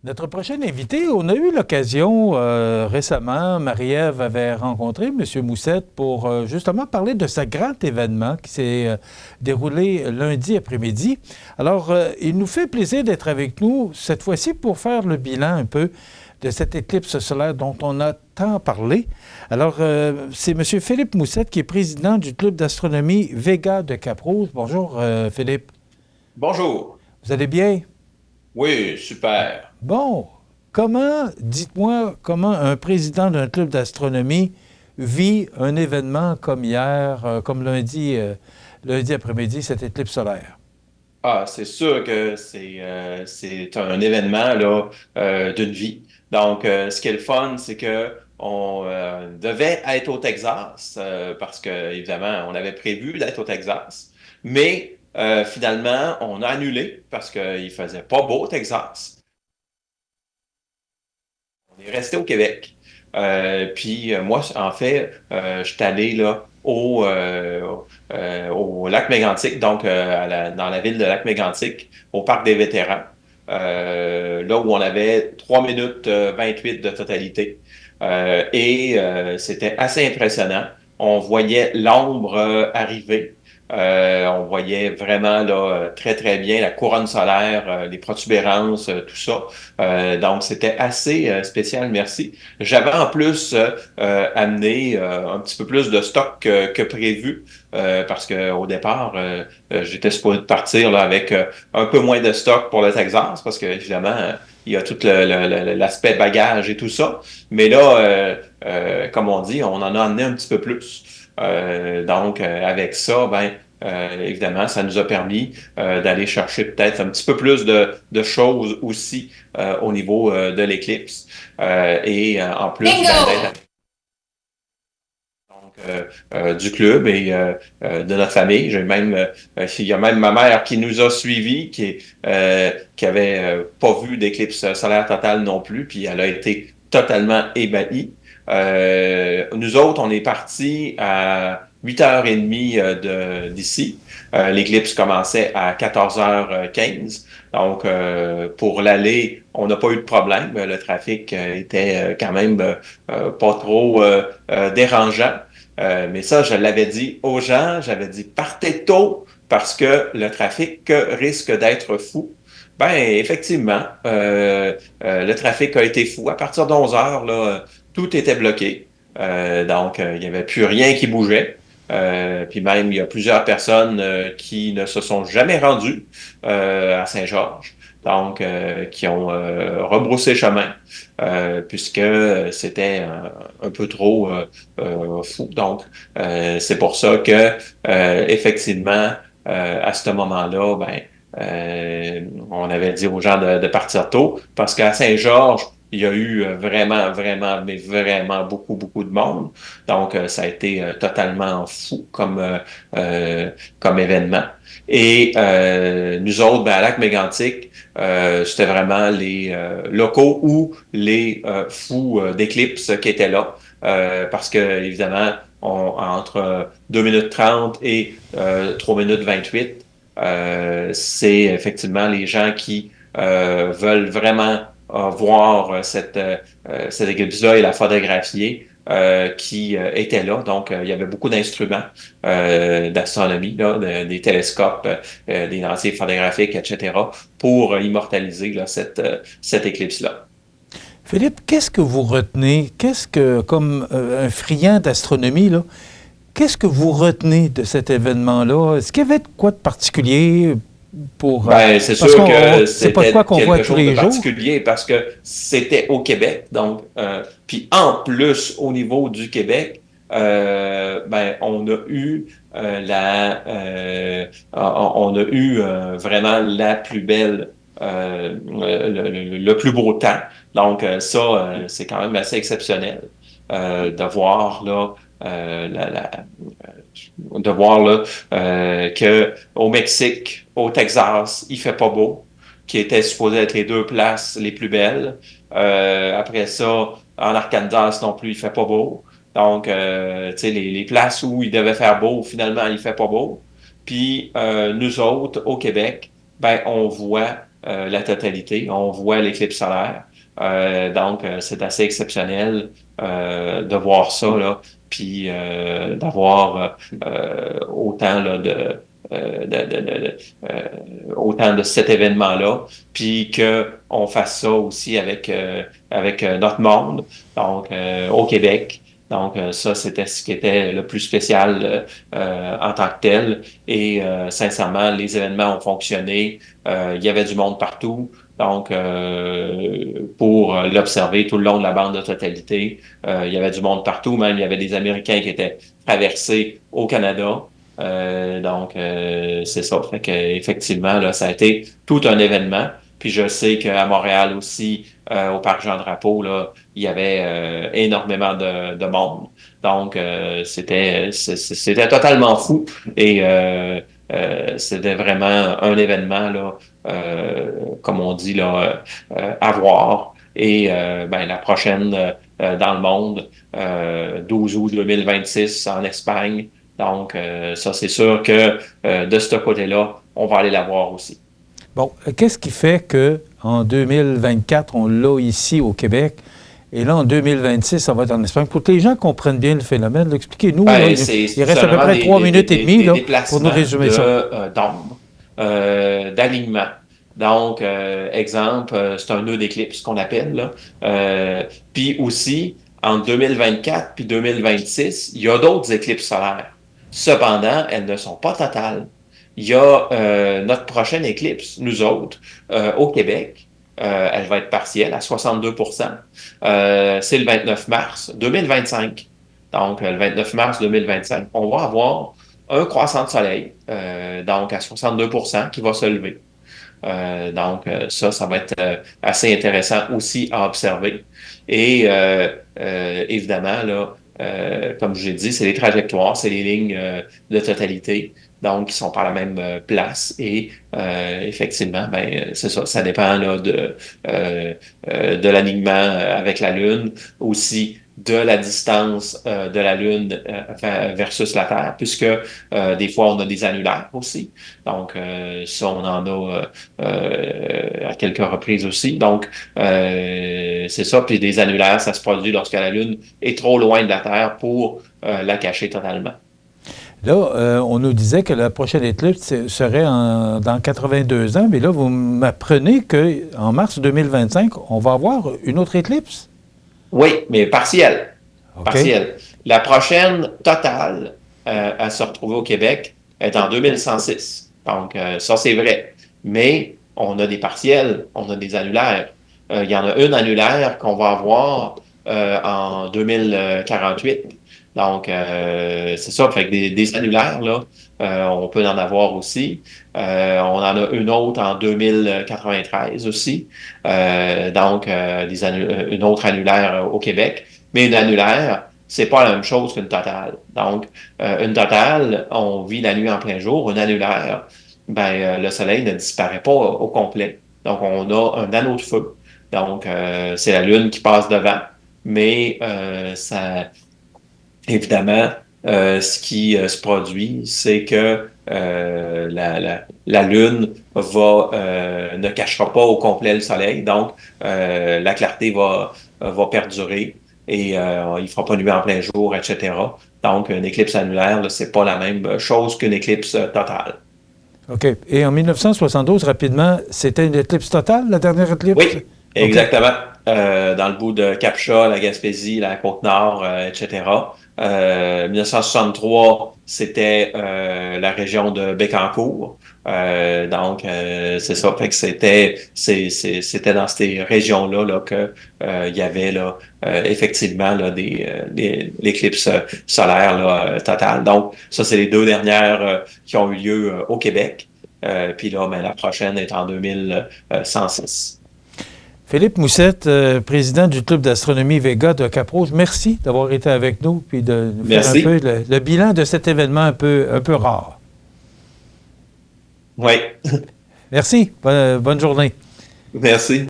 Notre prochain invité, on a eu l'occasion récemment, Marie-Ève avait rencontré M. Moussette pour justement parler de ce grand événement qui s'est déroulé lundi après-midi. Alors, il nous fait plaisir d'être avec nous cette fois-ci pour faire le bilan un peu de cette éclipse solaire dont on a tant parlé. Alors, c'est M. Philippe Moussette qui est président du club d'astronomie Vega de Cap-Rouge. Bonjour, Philippe. Bonjour. Vous allez bien? Oui, super. Bon, dites-moi, comment un président d'un club d'astronomie vit un événement comme hier, comme lundi après-midi, cette éclipse solaire? Ah, c'est sûr que c'est un événement là d'une vie. Donc, ce qui est le fun, c'est que on devait être au Texas parce que évidemment, on avait prévu d'être au Texas, mais finalement, on a annulé parce qu'il faisait pas beau au Texas. On est resté au Québec. Puis moi, en fait, je suis allé là au lac Mégantic, donc dans la ville de lac Mégantic, au parc des vétérans, là où on avait 3 minutes 28 de totalité. C'était assez impressionnant. On voyait l'ombre arriver. On voyait vraiment là, très, très bien la couronne solaire, les protubérances, tout ça. Donc, c'était assez spécial, merci. J'avais en plus amené un petit peu plus de stock que prévu parce que au départ, j'étais supposé de partir là, avec un peu moins de stock pour le Texas parce que évidemment, il y a tout l'aspect bagage et tout ça. Mais là, comme on dit, on en a amené un petit peu plus. Avec ça, évidemment, ça nous a permis d'aller chercher peut-être un petit peu plus de choses aussi au niveau de l'éclipse. En plus, Bingo! d'être du club et de notre famille. Il y a même ma mère qui nous a suivis, qui avait pas vu d'éclipse solaire totale non plus, puis elle a été totalement ébahie. Nous autres, on est partis à 8h30 d'ici. L'éclipse commençait à 14h15. Donc, pour l'aller, on n'a pas eu de problème. Le trafic était quand même pas trop dérangeant. Mais ça, je l'avais dit aux gens, j'avais dit partez tôt parce que le trafic risque d'être fou. Ben, effectivement, le trafic a été fou. À partir d'11 heures, là, tout était bloqué. Il n'y avait plus rien qui bougeait. Puis même, il y a plusieurs personnes qui ne se sont jamais rendues à Saint-Georges, donc qui ont rebroussé chemin puisque c'était un peu trop fou. Donc, c'est pour ça que effectivement, à ce moment-là, on avait dit aux gens de partir tôt, parce qu'à Saint-Georges, il y a eu vraiment, vraiment, mais vraiment beaucoup, beaucoup de monde. Donc, ça a été totalement fou comme événement. Nous autres, à Lac-Mégantic, c'était vraiment les locaux ou les fous d'éclipse qui étaient là. Parce que, évidemment, entre 2 minutes 30 et 3 minutes 28, c'est effectivement les gens qui veulent vraiment voir cette éclipse-là et la photographier qui étaient là. Donc, il y avait beaucoup d'instruments d'astronomie, là, des télescopes, des lentilles photographiques, etc., pour immortaliser là, cette éclipse-là. Philippe, qu'est-ce que vous retenez? Comme un friand d'astronomie, là, qu'est-ce que vous retenez de cet événement-là? Est-ce qu'il y avait de quoi de particulier pour... C'est parce sûr qu'on que c'est pas de c'était quoi qu'on voit quelque tous chose de les jours. particulier parce que c'était au Québec. Donc, puis en plus, au niveau du Québec, on a eu on a eu vraiment la plus belle, le plus beau temps. Donc, c'est quand même assez exceptionnel de voir là, de voir là que au Mexique, au Texas, il fait pas beau, qui étaient supposées être les deux places les plus belles. Après ça, en Arkansas non plus, il fait pas beau. Donc, tu sais, les places où il devait faire beau, finalement, il fait pas beau. Puis, nous autres, au Québec, on voit la totalité. On voit l'éclipse solaire. Donc, c'est assez exceptionnel de voir ça, là, puis d'avoir autant là, autant de cet événement-là, puis que on fasse ça aussi avec notre monde, donc au Québec. Donc, ça, c'était ce qui était le plus spécial en tant que tel. Et sincèrement, les événements ont fonctionné. Il y avait du monde partout. Donc, pour l'observer tout le long de la bande de totalité, il y avait du monde partout. Même, il y avait des Américains qui étaient traversés au Canada. C'est ça. Fait que, effectivement, là, ça a été tout un événement. Puis je sais qu'à Montréal aussi, au Parc Jean-Drapeau, là, il y avait énormément de monde. Donc, c'était totalement fou. Et c'était vraiment un événement, là, comme on dit, là, à voir. Et la prochaine dans le monde, 12 août 2026 en Espagne. Donc, ça, c'est sûr que de ce côté-là, on va aller la voir aussi. Bon, qu'est-ce qui fait qu'en 2024, on l'a ici au Québec, et là, en 2026, ça va être en Espagne? Pour que les gens comprennent bien le phénomène, expliquez-nous. Ben, là, il reste à peu près 3 minutes et demie là, pour nous résumer ça. D'ombre, d'alignement. Donc, exemple, c'est un nœud d'éclipse qu'on appelle, là. Puis aussi, en 2024 puis 2026, il y a d'autres éclipses solaires. Cependant, elles ne sont pas totales. Il y a notre prochaine éclipse, nous autres, au Québec. Elle va être partielle à 62 c'est le 29 mars 2025. Donc, le 29 mars 2025, on va avoir un croissant de soleil, donc à 62 qui va se lever. Ça va être assez intéressant aussi à observer. Et évidemment, là, comme je l'ai dit, c'est les trajectoires, c'est les lignes de totalité, donc qui sont par la même place. Et effectivement, c'est ça, ça dépend là, de l'alignement avec la Lune, aussi de la distance de la Lune versus la Terre, puisque des fois, on a des annulaires aussi. Donc, ça, on en a à quelques reprises aussi. Donc, c'est ça. Puis des annulaires, ça se produit lorsque la Lune est trop loin de la Terre pour la cacher totalement. Là, on nous disait que la prochaine éclipse serait dans 82 ans, mais là, vous m'apprenez qu'en mars 2025, on va avoir une autre éclipse? Oui, mais partielle. Okay. Partielle. La prochaine totale à se retrouver au Québec est en 2106. Donc, ça, c'est vrai. Mais on a des partiels, on a des annulaires. Il y en a une annulaire qu'on va avoir en 2048. Donc, c'est ça. Fait que des annulaires, là, on peut en avoir aussi. On en a une autre en 2093 aussi. Une autre annulaire au Québec. Mais une annulaire, c'est pas la même chose qu'une totale. Donc, une totale, on vit la nuit en plein jour. Une annulaire, le soleil ne disparaît pas au complet. Donc, on a un anneau de feu. Donc, c'est la Lune qui passe devant. Mais ça... Évidemment, ce qui se produit, c'est que la Lune ne cachera pas au complet le Soleil, donc la clarté va perdurer et il fera pas nuit en plein jour, etc. Donc, une éclipse annulaire, c'est pas la même chose qu'une éclipse totale. OK. Et en 1972, rapidement, c'était une éclipse totale, la dernière éclipse? Oui, exactement. Dans le bout de Capcha, la Gaspésie, la Côte-Nord, etc. 1963, c'était la région de Bécancour. C'est ça. Fait que c'était dans ces régions-là là, que il y avait là, effectivement là, l'éclipse solaire là, totale. Donc, ça, c'est les deux dernières qui ont eu lieu au Québec. Puis là, la prochaine est en 2106. Philippe Moussette, président du Club d'astronomie Vega de Cap-Rouge, merci d'avoir été avec nous et de nous faire un peu le bilan de cet événement un peu rare. Oui. Merci. Bonne journée. Merci.